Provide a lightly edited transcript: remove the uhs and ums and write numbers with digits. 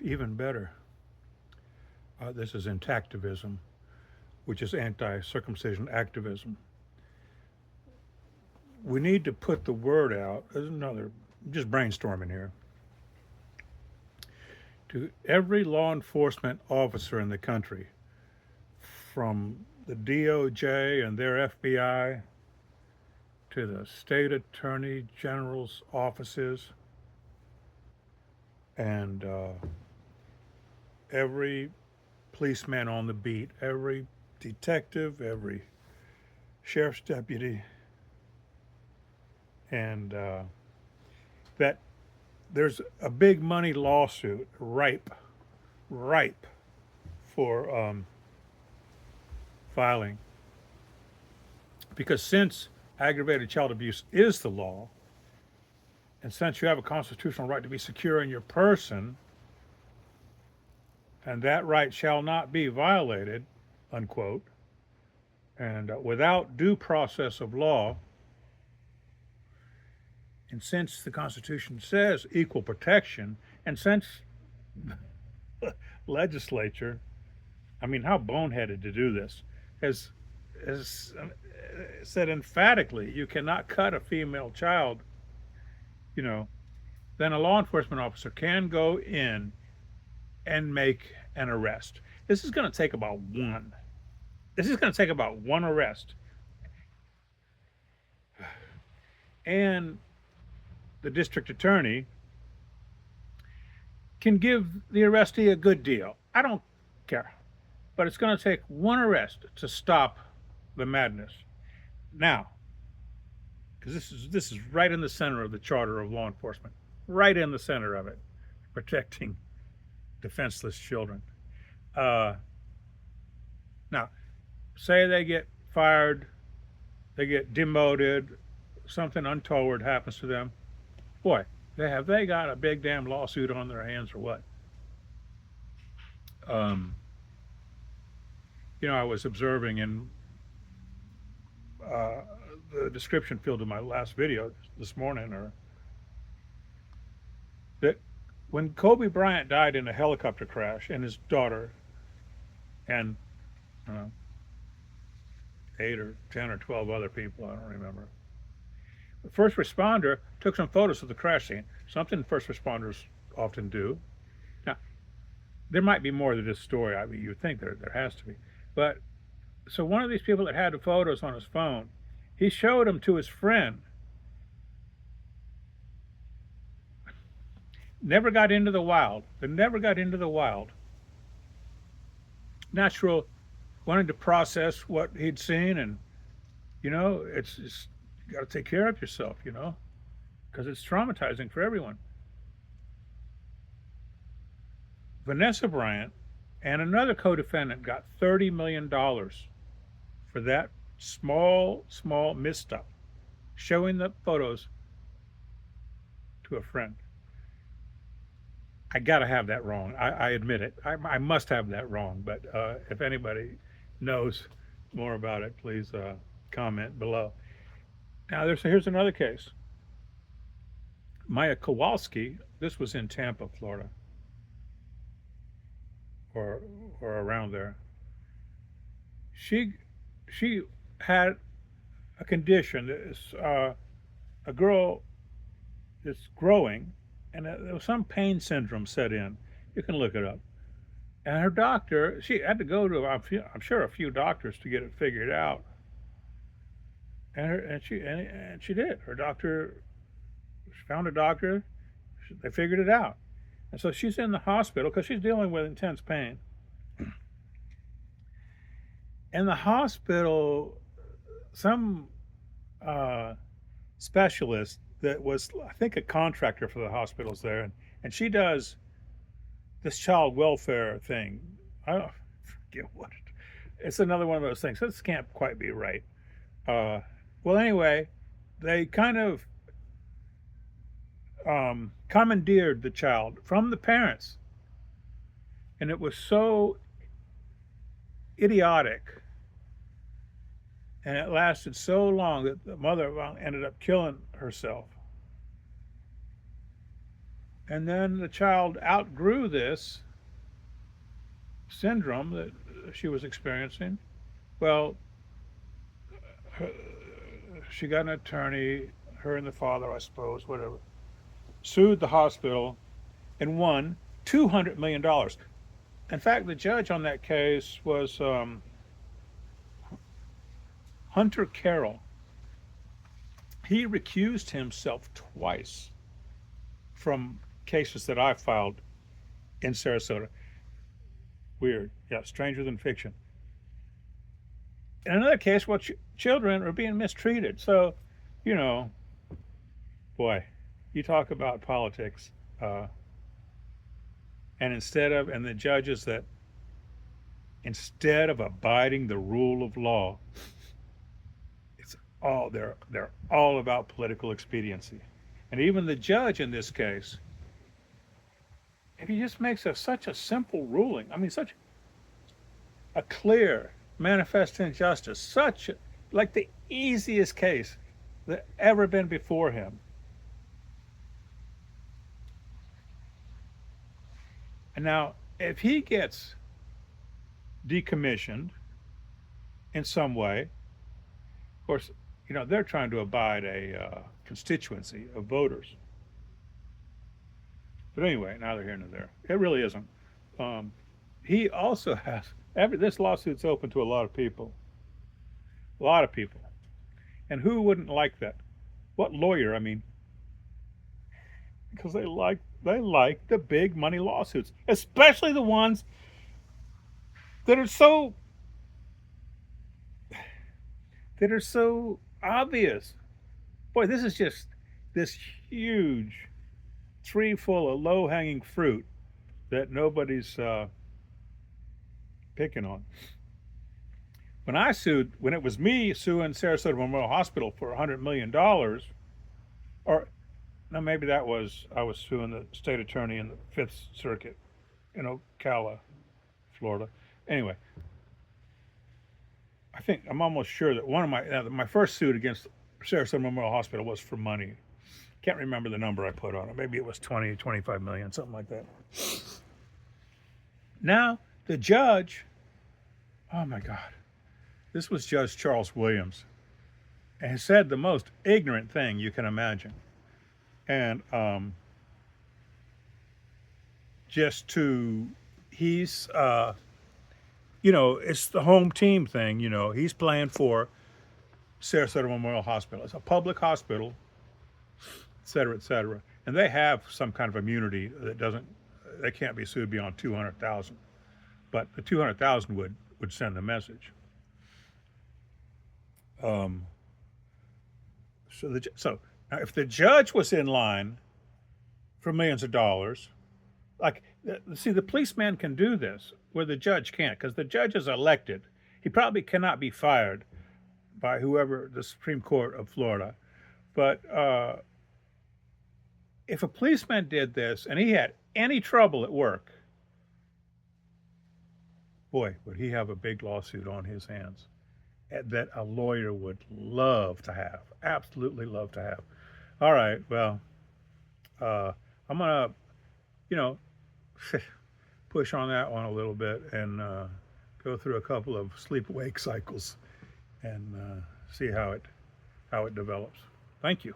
even better, this is Intactivism, which is anti-circumcision activism. We need to put the word out. There's another, just brainstorming here, to every law enforcement officer in the country, from the DOJ and their FBI to the state attorney general's offices and every policeman on the beat, every detective, every sheriff's deputy, and that there's a big money lawsuit ripe for filing. Because since aggravated child abuse is the law, and since you have a constitutional right to be secure in your person, and that right shall not be violated, unquote, and without due process of law, and since the Constitution says equal protection, and since the legislature, I mean, how boneheaded to do this, has said emphatically you cannot cut a female child, you know, then a law enforcement officer can go in and make an arrest. This is going to take about one. This is going to take about one arrest. And the district attorney can give the arrestee a good deal. I don't care. But it's going to take one arrest to stop the madness. Now, because this is right in the center of the charter of law enforcement, right in the center of it, protecting defenseless children. Now, say they get fired, they get demoted, something untoward happens to them. Boy, they got a big damn lawsuit on their hands or what? I was observing in the description field of my last video this morning, or that when Kobe Bryant died in a helicopter crash, and his daughter and 8 or 10 or 12 other people, I don't remember, the first responder took some photos of the crash scene, something first responders often do. Now, there might be more to this story. I mean, you think there has to be. But so one of these people that had the photos on his phone, he showed them to his friend. Never got into the wild. They never got into the wild. Natural, wanted to process what he'd seen, and it's you got to take care of yourself, because it's traumatizing for everyone. Vanessa Bryant and another co-defendant got $30 million for that small misstep, showing the photos to a friend. I got to have that wrong. I admit it. I must have that wrong. But if anybody knows more about it, please comment below. Now, here's another case. Maya Kowalski, this was in Tampa, Florida, or around there. She had a condition. A girl that's growing, and there was some pain syndrome set in. You can look it up. And her doctor, she had to go to, I'm sure, a few doctors to get it figured out. And she did. Her doctor, she found a doctor. They figured it out. And so she's in the hospital because she's dealing with intense pain. In the hospital, some specialist that was, I think, a contractor for the hospitals there, and she does this child welfare thing. I don't forget what it's another one of those things. This can't quite be right. Well, anyway, they kind of commandeered the child from the parents, and it was so idiotic, and it lasted so long that the mother ended up killing herself. And then the child outgrew this syndrome that she was experiencing. Well, her, she got an attorney, her and the father, I suppose, whatever, sued the hospital and won $200 million. In fact, the judge on that case was Hunter Carroll. He recused himself twice from cases that I filed in Sarasota. Weird. Yeah, stranger than fiction. In another case, well, children are being mistreated. So, you know, boy, you talk about politics. Uh, and the judges that instead of abiding the rule of law, it's they're all about political expediency. And even the judge in this case, if he just makes such a simple ruling, I mean, such a clear, manifest injustice, like the easiest case that ever been before him. And now, if he gets decommissioned in some way, of course, they're trying to abide a constituency of voters. But anyway, neither here nor there. It really isn't. Um, he also has this lawsuit's open to a lot of people. A lot of people. And who wouldn't like that? What lawyer? I mean, because they like the big money lawsuits, especially the ones that are so obvious. Boy, this is just this huge tree full of low-hanging fruit that nobody's picking on. When it was me suing Sarasota Memorial Hospital for $100 million, or no, maybe I was suing the state attorney in the Fifth Circuit in Ocala, Florida. Anyway, I'm almost sure that one of my first suit against Sarasota Memorial Hospital was for money. Can't remember the number I put on it. Maybe it was 20, 25 million, something like that. Now the judge, oh my God, this was Judge Charles Williams, and he said the most ignorant thing you can imagine. And he's it's the home team thing. He's playing for Sarasota Memorial Hospital. It's a public hospital, et cetera, et cetera. And they have some kind of immunity they can't be sued beyond 200,000. But the 200,000 would send the message. So now if the judge was in line for millions of dollars, the policeman can do this where the judge can't, because the judge is elected. He probably cannot be fired by whoever, the Supreme Court of Florida. But if a policeman did this and he had any trouble at work, boy, would he have a big lawsuit on his hands that a lawyer would love to have, absolutely love to have. All right, well, I'm going to, push on that one a little bit and go through a couple of sleep-wake cycles and see how it develops. Thank you.